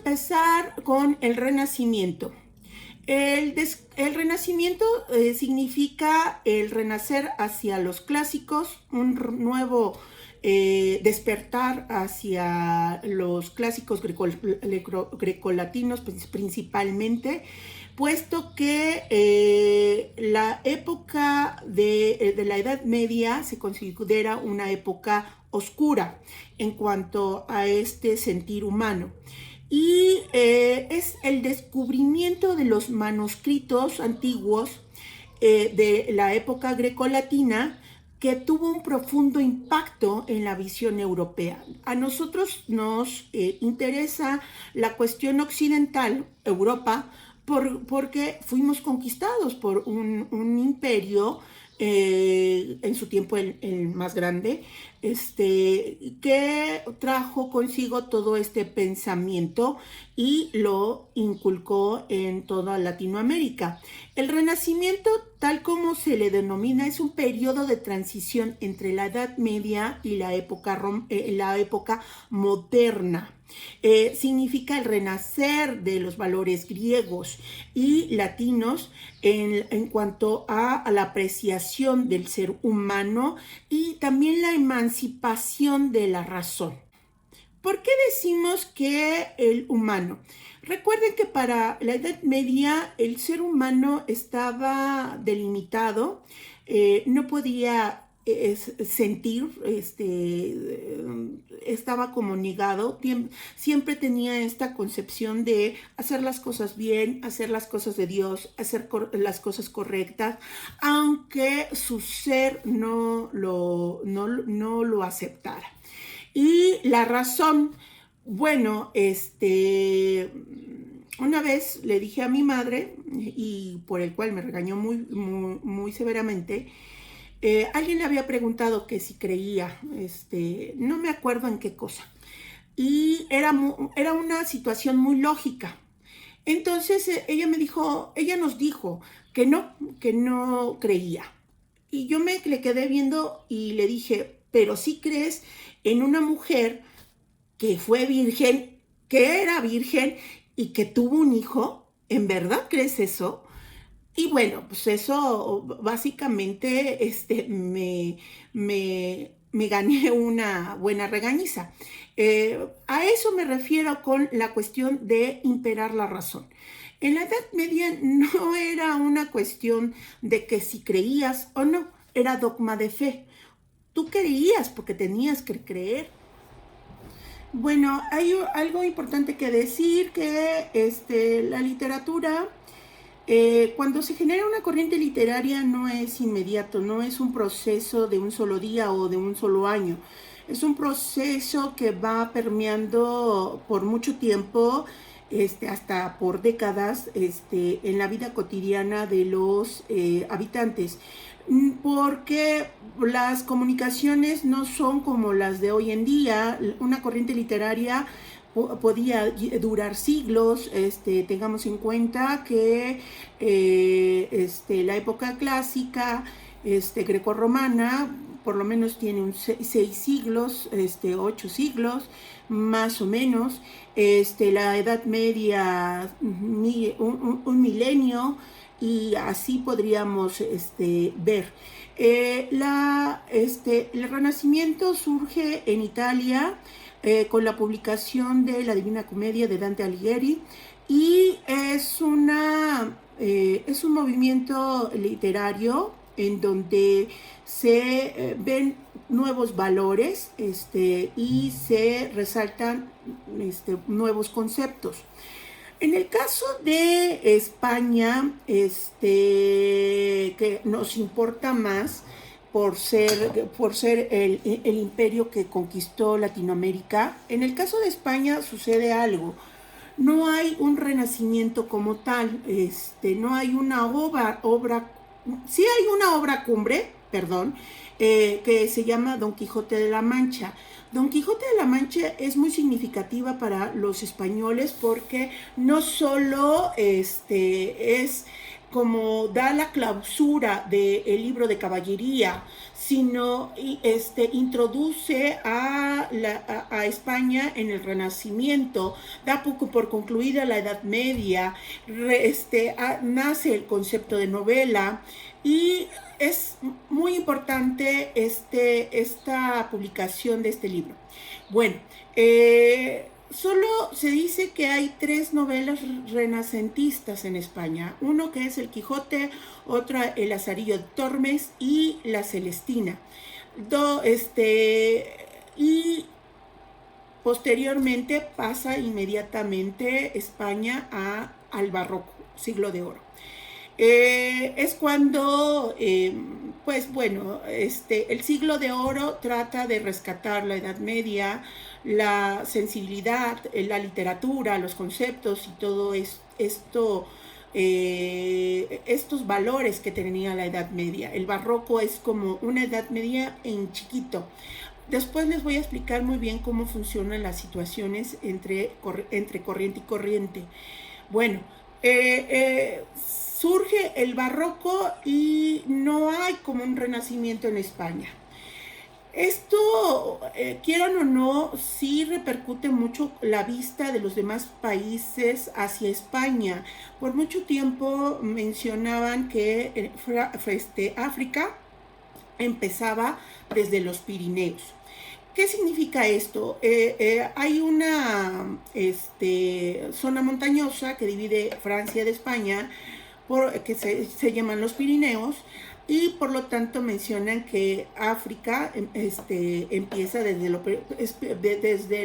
empezar con el Renacimiento. El Renacimiento significa el renacer hacia los clásicos, un nuevo despertar hacia los clásicos grecolatinos principalmente, puesto que la época de la Edad Media se considera una época oscura en cuanto a este sentir humano. Y es el descubrimiento de los manuscritos antiguos de la época grecolatina que tuvo un profundo impacto en la visión europea. A nosotros nos interesa la cuestión occidental, Europa, porque fuimos conquistados por un imperio en su tiempo el más grande, que trajo consigo todo este pensamiento y lo inculcó en toda Latinoamérica. El Renacimiento, tal como se le denomina, es un periodo de transición entre la Edad Media y la época moderna. Significa el renacer de los valores griegos y latinos en cuanto a la apreciación del ser humano y también la emancipación de la razón. ¿Por qué decimos que el humano? Recuerden que para la Edad Media el ser humano estaba delimitado, no podía sentir, estaba como negado, siempre tenía esta concepción de hacer las cosas bien, hacer las cosas de Dios, hacer las cosas correctas, aunque su ser no lo aceptara. Y la razón, bueno, una vez le dije a mi madre, y por el cual me regañó muy severamente, alguien le había preguntado que si creía, no me acuerdo en qué cosa, y era una situación muy lógica. Entonces ella nos dijo que no creía. Y yo le quedé viendo y le dije, pero sí crees en una mujer que fue virgen, que era virgen y que tuvo un hijo. ¿En verdad crees eso? Y bueno, pues eso básicamente me gané una buena regañiza. A eso me refiero con la cuestión de imperar la razón. En la Edad Media no era una cuestión de que si creías o no, era dogma de fe. Tú creías porque tenías que creer. Bueno, hay algo importante que decir, que la literatura, cuando se genera una corriente literaria no es inmediato, no es un proceso de un solo día o de un solo año. Es un proceso que va permeando por mucho tiempo, hasta por décadas, en la vida cotidiana de los habitantes. Porque las comunicaciones no son como las de hoy en día. Una corriente literaria podía durar siglos. Tengamos en cuenta que la época clásica grecorromana por lo menos tiene 6 siglos, 8 siglos, más o menos. La Edad Media, un milenio, y así podríamos ver. El Renacimiento surge en Italia con la publicación de la Divina Comedia de Dante Alighieri, y es un movimiento literario en donde se ven nuevos valores y se resaltan nuevos conceptos. En el caso de España, que nos importa más por ser el imperio que conquistó Latinoamérica, en el caso de España sucede algo. No hay un renacimiento como tal, no hay una sí hay una obra cumbre, perdón, que se llama Don Quijote de la Mancha. Don Quijote de la Mancha es muy significativa para los españoles porque no solo es como da la clausura del libro de caballería, sino introduce a España en el Renacimiento, da poco por concluida la Edad Media, nace el concepto de novela, y es muy importante esta publicación de este libro. Bueno, solo se dice que hay 3 novelas renacentistas en España. Uno que es El Quijote, otra El Lazarillo de Tormes y La Celestina. Y posteriormente pasa inmediatamente España al Barroco, Siglo de Oro. Es cuando, pues bueno, el Siglo de Oro trata de rescatar la Edad Media, la sensibilidad, la literatura, los conceptos y todo esto, estos valores que tenía la Edad Media. El Barroco es como una Edad Media en chiquito. Después les voy a explicar muy bien cómo funcionan las situaciones entre corriente y corriente. Bueno, surge el Barroco y no hay como un renacimiento en España. Esto, quieran o no, sí repercute mucho la vista de los demás países hacia España. Por mucho tiempo mencionaban que África empezaba desde los Pirineos. ¿Qué significa esto? Hay una zona montañosa que divide Francia de España, que se llaman los Pirineos, y por lo tanto mencionan que África empieza desde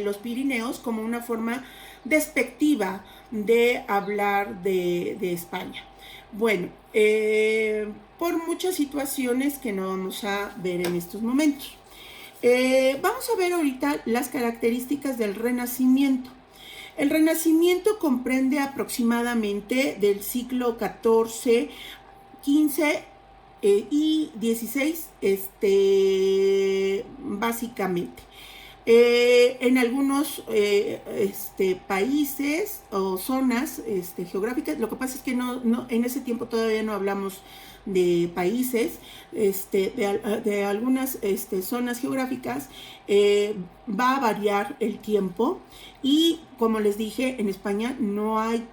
los Pirineos como una forma despectiva de hablar de España. Bueno, por muchas situaciones que no vamos a ver en estos momentos. Vamos a ver ahorita las características del Renacimiento. El Renacimiento comprende aproximadamente del siglo XIV, XV y XVI, básicamente. En algunos países o zonas geográficas, lo que pasa es que en ese tiempo todavía no hablamos de países, de algunas zonas geográficas, va a variar el tiempo, y como les dije, en España no hay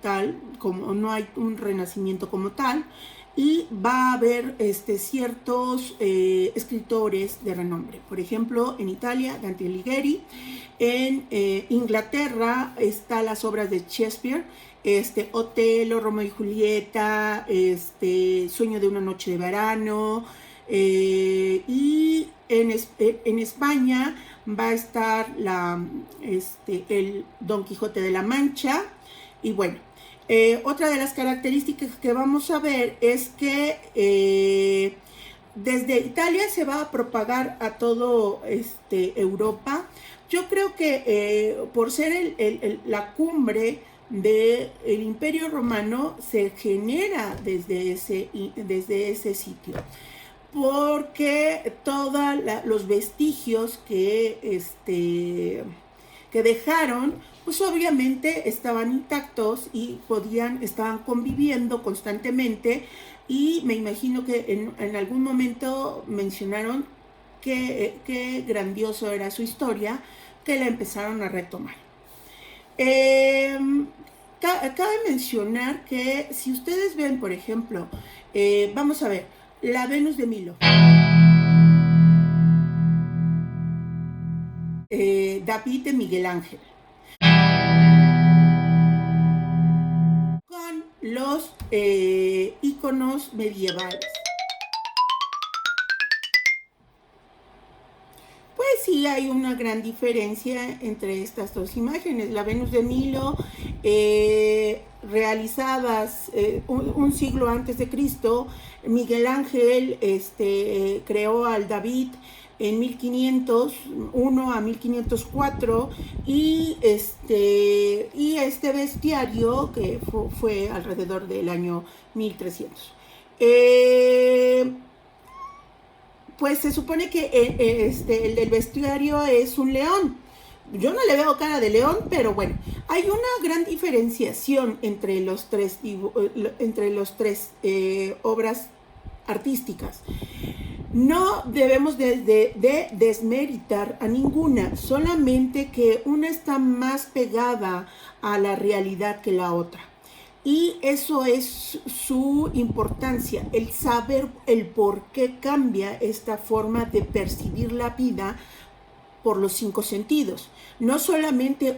un renacimiento como tal, y va a haber ciertos escritores de renombre. Por ejemplo, en Italia, Dante Alighieri. En Inglaterra están las obras de Shakespeare, Otelo, Romeo y Julieta, Sueño de una noche de verano, y en España va a estar el Don Quijote de la Mancha. Y bueno, otra de las características que vamos a ver es que desde Italia se va a propagar a todo Europa. Yo creo que por ser la cumbre del Imperio Romano, se genera desde ese sitio, porque todos los vestigios que dejaron, pues obviamente estaban intactos y estaban conviviendo constantemente, y me imagino que en algún momento mencionaron qué grandioso era su historia, que la empezaron a retomar. Cabe mencionar que si ustedes ven, por ejemplo, vamos a ver, la Venus de Milo, David de Miguel Ángel, con los íconos medievales. Pues sí, hay una gran diferencia entre estas dos imágenes. La Venus de Milo, realizadas un siglo antes de Cristo. Miguel Ángel creó al David en 1501 a 1504, y este bestiario que fue alrededor del año 1300. Pues se supone que el bestiario es un león. Yo no le veo cara de león, pero bueno, Hay una gran diferenciación entre los tres obras artísticas. No debemos de desmeritar a ninguna, solamente que una está más pegada a la realidad que la otra. Y eso es su importancia, el saber el por qué cambia esta forma de percibir la vida por los 5 sentidos. No solamente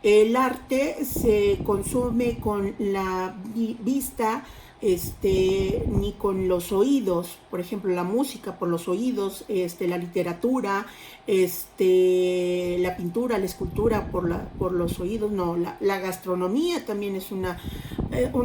el arte se consume con la vista, ni con los oídos. Por ejemplo, la música por los oídos, la literatura, la pintura, la escultura por los oídos. No, la gastronomía también es una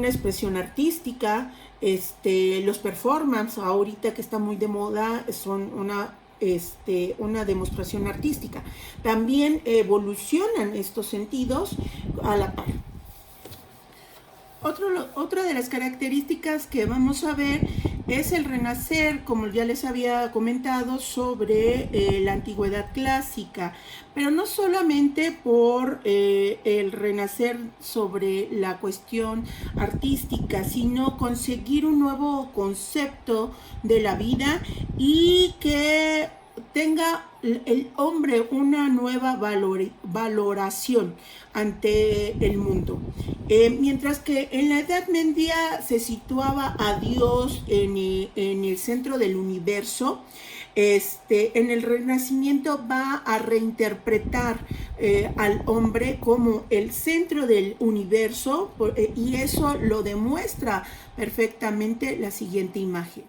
expresión artística. Los performances ahorita que está muy de moda son una demostración artística. También evolucionan estos sentidos a la par. Otra de las características que vamos a ver es el renacer, como ya les había comentado, sobre la antigüedad clásica, pero no solamente por el renacer sobre la cuestión artística, sino conseguir un nuevo concepto de la vida y que tenga el hombre una nueva valoración ante el mundo. Mientras que en la Edad Media se situaba a Dios en el centro del universo, en el Renacimiento va a reinterpretar al hombre como el centro del universo, y eso lo demuestra perfectamente la siguiente imagen.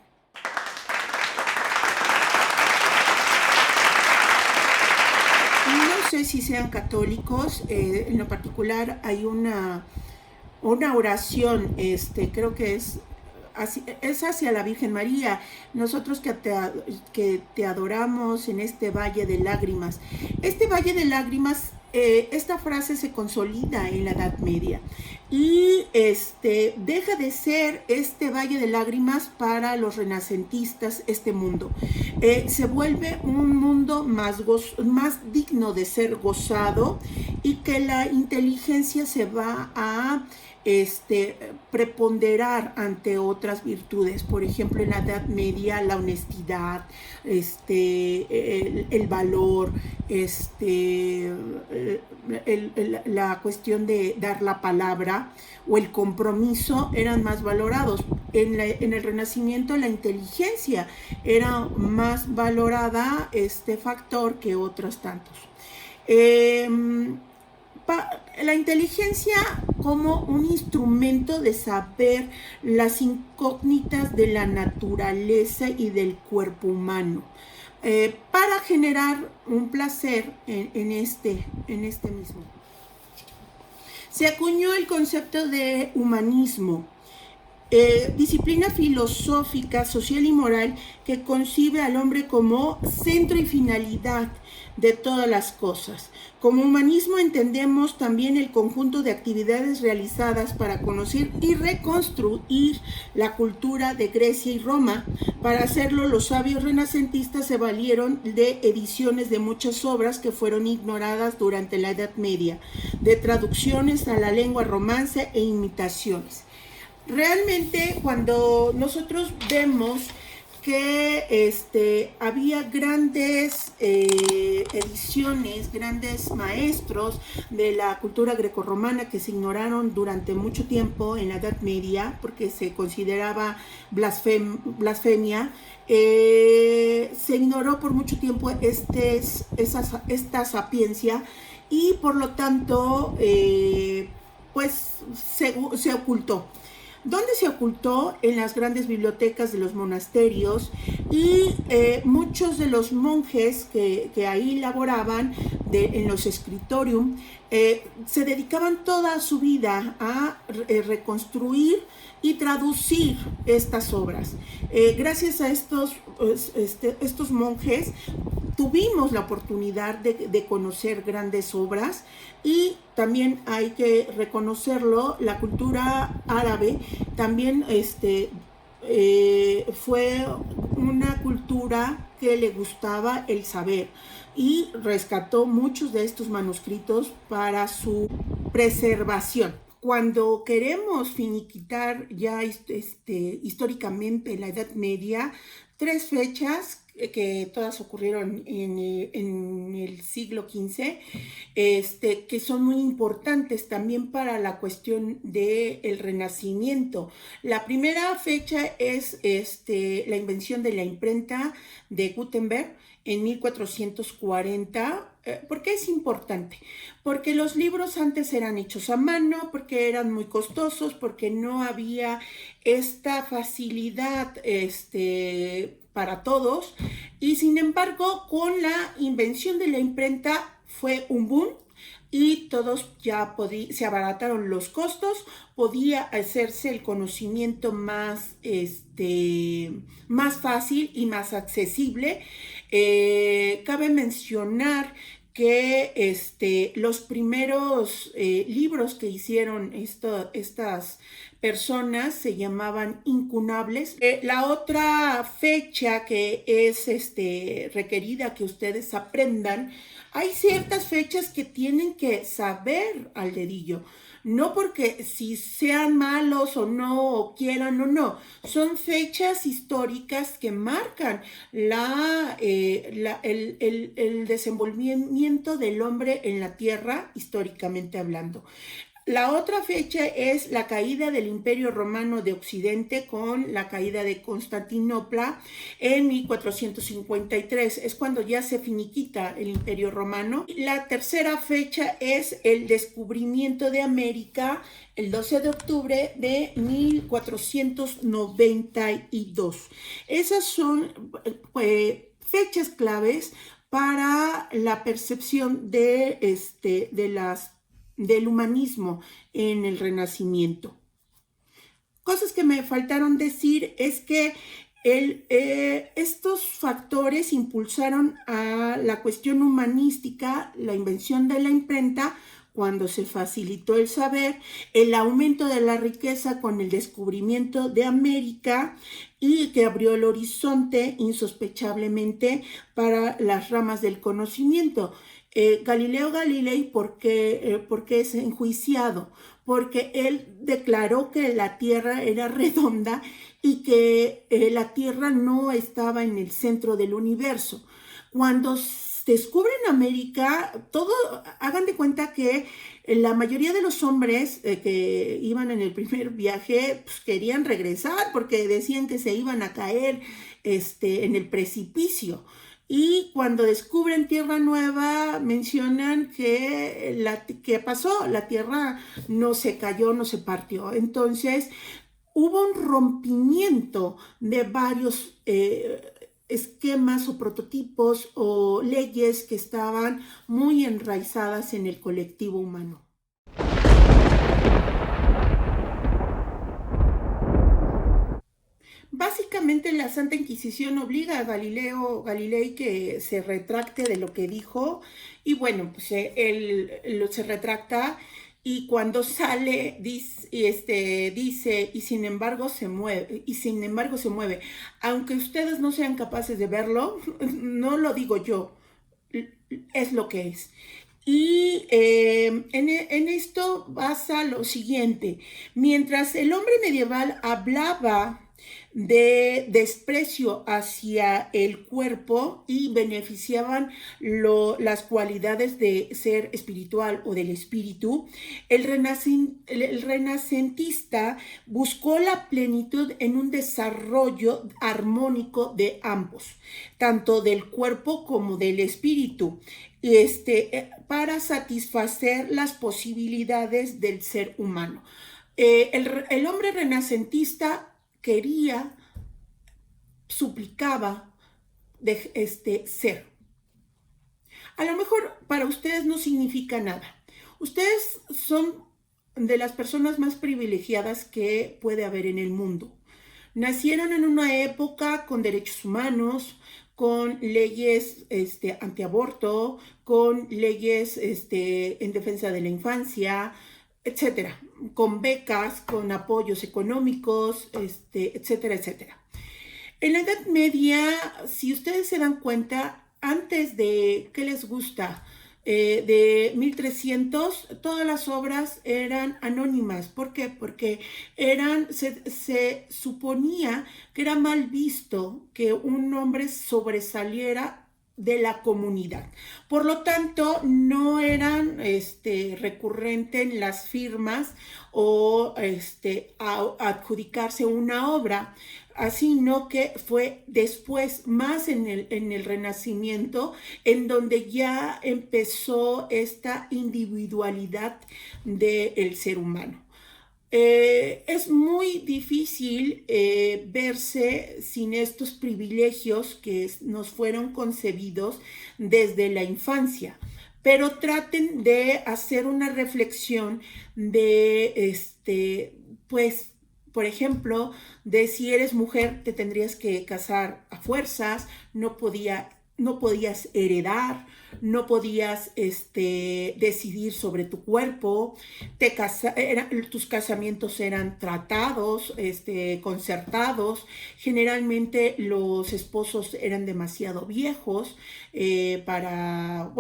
No sé si sean católicos, en lo particular hay una oración, creo que es hacia la Virgen María. Nosotros que te adoramos en este valle de lágrimas. Este valle de lágrimas, esta frase se consolida en la Edad Media y deja de ser este valle de lágrimas para los renacentistas, este mundo. Se vuelve un mundo más digno de ser gozado, y que la inteligencia se va a preponderar ante otras virtudes. Por ejemplo, en la Edad Media, la honestidad, el valor, la cuestión de dar la palabra o el compromiso eran más valorados. En el Renacimiento, la inteligencia era más valorada, factor, que otros tantos. La inteligencia como un instrumento de saber las incógnitas de la naturaleza y del cuerpo humano, para generar un placer en este mismo. Se acuñó el concepto de humanismo, disciplina filosófica, social y moral que concibe al hombre como centro y finalidad de todas las cosas. Como humanismo entendemos también el conjunto de actividades realizadas para conocer y reconstruir la cultura de Grecia y Roma. Para hacerlo, los sabios renacentistas se valieron de ediciones de muchas obras que fueron ignoradas durante la Edad Media, de traducciones a la lengua romance e imitaciones. Realmente, cuando nosotros vemos que había grandes ediciones, grandes maestros de la cultura grecorromana que se ignoraron durante mucho tiempo en la Edad Media, porque se consideraba blasfemia, se ignoró por mucho tiempo esta sapiencia, y por lo tanto pues se ocultó. ¿Dónde se ocultó? En las grandes bibliotecas de los monasterios, y muchos de los monjes que ahí laboraban en los scriptorium se dedicaban toda su vida a reconstruir y traducir estas obras. Gracias a estos monjes tuvimos la oportunidad de conocer grandes obras, y también hay que reconocerlo, la cultura árabe también fue una cultura que le gustaba el saber y rescató muchos de estos manuscritos para su preservación. Cuando queremos finiquitar ya históricamente la Edad Media, tres fechas que todas ocurrieron en el siglo XV, que son muy importantes también para la cuestión del Renacimiento. La primera fecha es la invención de la imprenta de Gutenberg en 1440. ¿Por qué es importante? Porque los libros antes eran hechos a mano, porque eran muy costosos, porque no había esta facilidad para todos, y sin embargo con la invención de la imprenta fue un boom y todos ya se abarataron los costos, podía hacerse el conocimiento más, más fácil y más accesible. Cabe mencionar que los primeros libros que hicieron estas personas se llamaban incunables. La otra fecha que es requerida que ustedes aprendan, hay ciertas fechas que tienen que saber al dedillo. No porque si sean malos o no, o quieran o no, son fechas históricas que marcan el desenvolvimiento del hombre en la tierra, históricamente hablando. La otra fecha es la caída del Imperio Romano de Occidente con la caída de Constantinopla en 1453. Es cuando ya se finiquita el Imperio Romano. La tercera fecha es el descubrimiento de América el 12 de octubre de 1492. Esas son fechas claves para la percepción del humanismo en el Renacimiento. Cosas que me faltaron decir es que estos factores impulsaron a la cuestión humanística, la invención de la imprenta, cuando se facilitó el saber, el aumento de la riqueza con el descubrimiento de América y que abrió el horizonte insospechablemente para las ramas del conocimiento. Galileo Galilei, ¿por qué es enjuiciado? Porque él declaró que la Tierra era redonda y que la Tierra no estaba en el centro del universo. Cuando descubren América, hagan de cuenta que la mayoría de los hombres que iban en el primer viaje pues, querían regresar porque decían que se iban a caer en el precipicio. Y cuando descubren Tierra Nueva, mencionan que pasó, la Tierra no se cayó, no se partió. Entonces, hubo un rompimiento de varios esquemas o prototipos o leyes que estaban muy enraizadas en el colectivo humano. Básicamente la Santa Inquisición obliga a Galileo Galilei que se retracte de lo que dijo y bueno, pues él se retracta y cuando sale dice y sin embargo se mueve, aunque ustedes no sean capaces de verlo, no lo digo yo, es lo que es. Y en esto basa lo siguiente: mientras el hombre medieval hablaba de desprecio hacia el cuerpo y beneficiaban las cualidades de ser espiritual o del espíritu, el renacentista buscó la plenitud en un desarrollo armónico de ambos, tanto del cuerpo como del espíritu, para satisfacer las posibilidades del ser humano. El hombre renacentista quería, suplicaba de ser. A lo mejor para ustedes no significa nada. Ustedes son de las personas más privilegiadas que puede haber en el mundo. Nacieron en una época con derechos humanos, con leyes antiaborto, con leyes en defensa de la infancia, etcétera, con becas, con apoyos económicos, etcétera, etcétera. En la Edad Media, si ustedes se dan cuenta, antes de, ¿qué les gusta? De 1300, todas las obras eran anónimas. ¿Por qué? Porque se suponía que era mal visto que un hombre sobresaliera de la comunidad. Por lo tanto, no eran recurrentes las firmas o adjudicarse una obra, así no que fue después, más en el Renacimiento, en donde ya empezó esta individualidad del ser humano. Es muy difícil verse sin estos privilegios que nos fueron concebidos desde la infancia, pero traten de hacer una reflexión de, pues, por ejemplo, de si eres mujer te tendrías que casar a fuerzas, no podías heredar, no podías decidir sobre tu cuerpo, tus casamientos eran tratados, concertados, generalmente los esposos eran demasiado viejos eran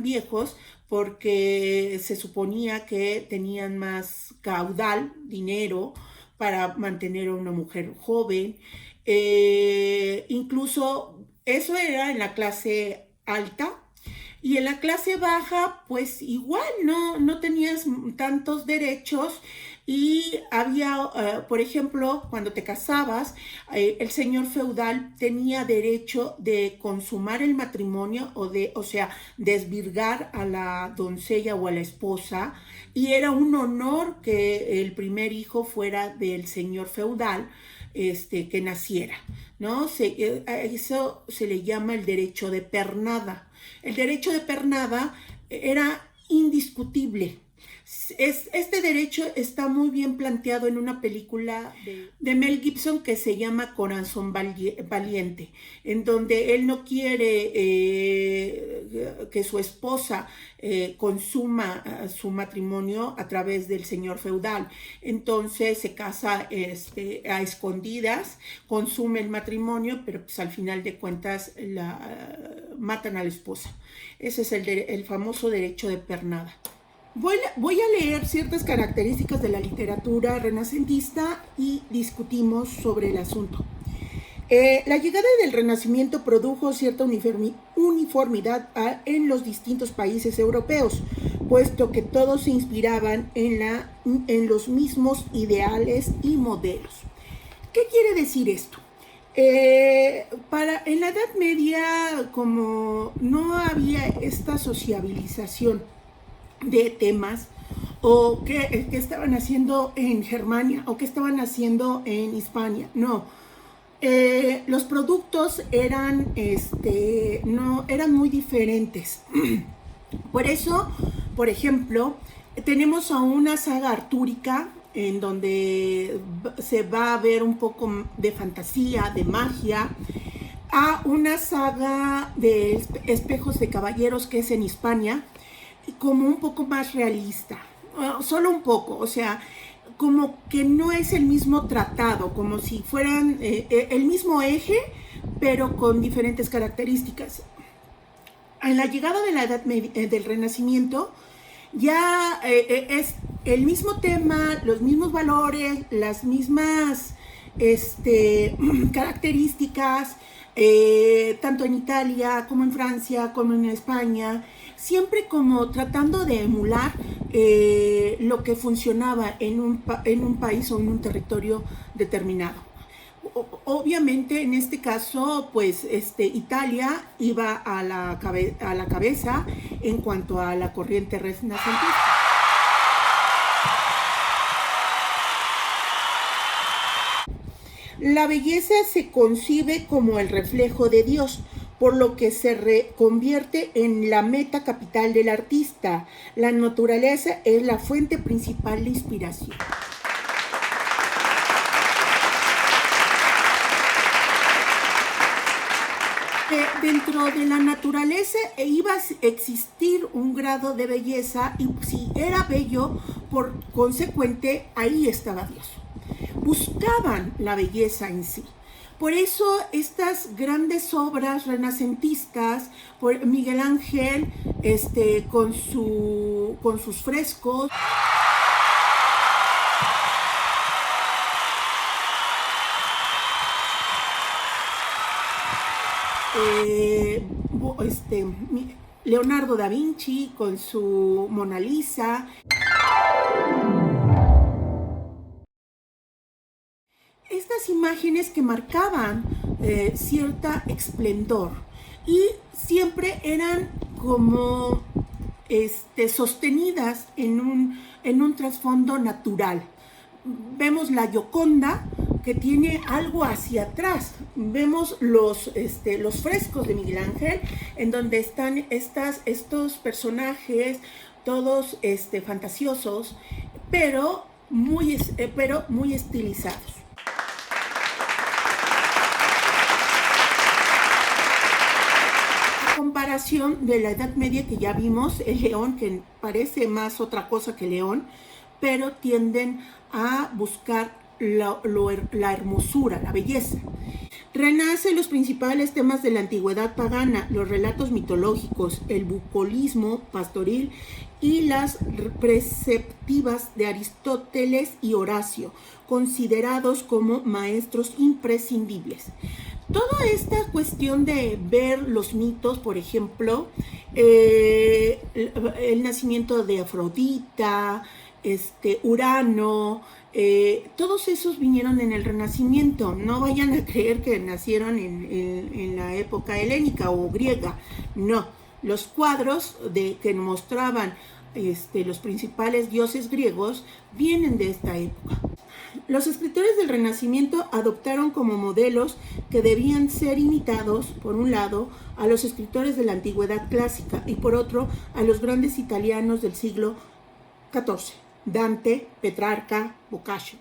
viejos porque se suponía que tenían más caudal, dinero, para mantener a una mujer joven. Incluso eso era en la clase alta, y en la clase baja, pues igual no tenías tantos derechos, y había, por ejemplo, cuando te casabas, el señor feudal tenía derecho de consumar el matrimonio o sea, desvirgar a la doncella o a la esposa, y era un honor que el primer hijo fuera del señor feudal, que naciera, ¿no? Eso se le llama el derecho de pernada. El derecho de pernada era indiscutible. Este derecho está muy bien planteado en una película de Mel Gibson que se llama Corazón Valiente, en donde él no quiere que su esposa consuma su matrimonio a través del señor feudal. Entonces se casa a escondidas, consume el matrimonio, pero pues al final de cuentas matan a la esposa. Ese es el famoso derecho de pernada. Voy a leer ciertas características de la literatura renacentista y discutimos sobre el asunto. La llegada del Renacimiento produjo cierta uniformidad en los distintos países europeos, puesto que todos se inspiraban en los mismos ideales y modelos. ¿Qué quiere decir esto? En la Edad Media, como no había esta sociabilización de temas, o que estaban haciendo en Germania, o que estaban haciendo en Hispania, no. Los productos eran muy diferentes. Por eso, por ejemplo, tenemos a una saga artúrica en donde se va a ver un poco de fantasía, de magia, a una saga de espejos de caballeros que es en Hispania, como un poco más realista, solo un poco, o sea, como que no es el mismo tratado, como si fueran el mismo eje, pero con diferentes características. En la llegada de la Edad Media, del Renacimiento, ya es el mismo tema, los mismos valores, las mismas características, tanto en Italia como en Francia, como en España, siempre como tratando de emular lo que funcionaba en un país o en un territorio determinado. Obviamente, en este caso, pues Italia iba a la cabeza en cuanto a la corriente renacentista. La belleza se concibe como el reflejo de Dios, por lo que se convierte en la meta capital del artista. La naturaleza es la fuente principal de inspiración. Dentro de la naturaleza iba a existir un grado de belleza, y si era bello, por consecuente, ahí estaba Dios. Buscaban la belleza en sí. Por eso estas grandes obras renacentistas, por Miguel Ángel con sus frescos, Leonardo da Vinci con su Mona Lisa. Estas imágenes que marcaban cierta esplendor y siempre eran como sostenidas en un trasfondo natural. Vemos la Gioconda, que tiene algo hacia atrás. Vemos los frescos de Miguel Ángel, en donde están estos personajes, todos fantasiosos, pero muy estilizados. Comparación de la Edad Media que ya vimos, el león, que parece más otra cosa que león, pero tienden a buscar la hermosura, la belleza. Renace los principales temas de la antigüedad pagana, los relatos mitológicos, el bucolismo pastoril y las preceptivas de Aristóteles y Horacio, considerados como maestros imprescindibles. Toda esta cuestión de ver los mitos, por ejemplo, el nacimiento de Afrodita, Urano, todos esos vinieron en el Renacimiento. No vayan a creer que nacieron en la época helénica o griega. No, los cuadros que mostraban los principales dioses griegos vienen de esta época. Los escritores del Renacimiento adoptaron como modelos que debían ser imitados, por un lado, a los escritores de la Antigüedad clásica y por otro, a los grandes italianos del siglo XIV, Dante, Petrarca, Boccaccio.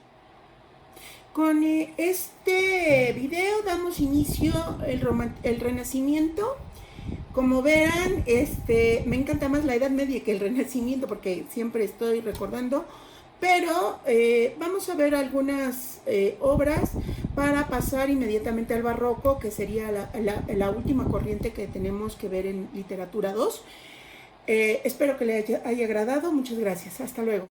Con este video damos inicio el Renacimiento. Como verán, me encanta más la Edad Media que el Renacimiento porque siempre estoy recordando. Pero vamos a ver algunas obras para pasar inmediatamente al barroco, que sería la última corriente que tenemos que ver en literatura 2. Espero que le haya agradado. Muchas gracias. Hasta luego.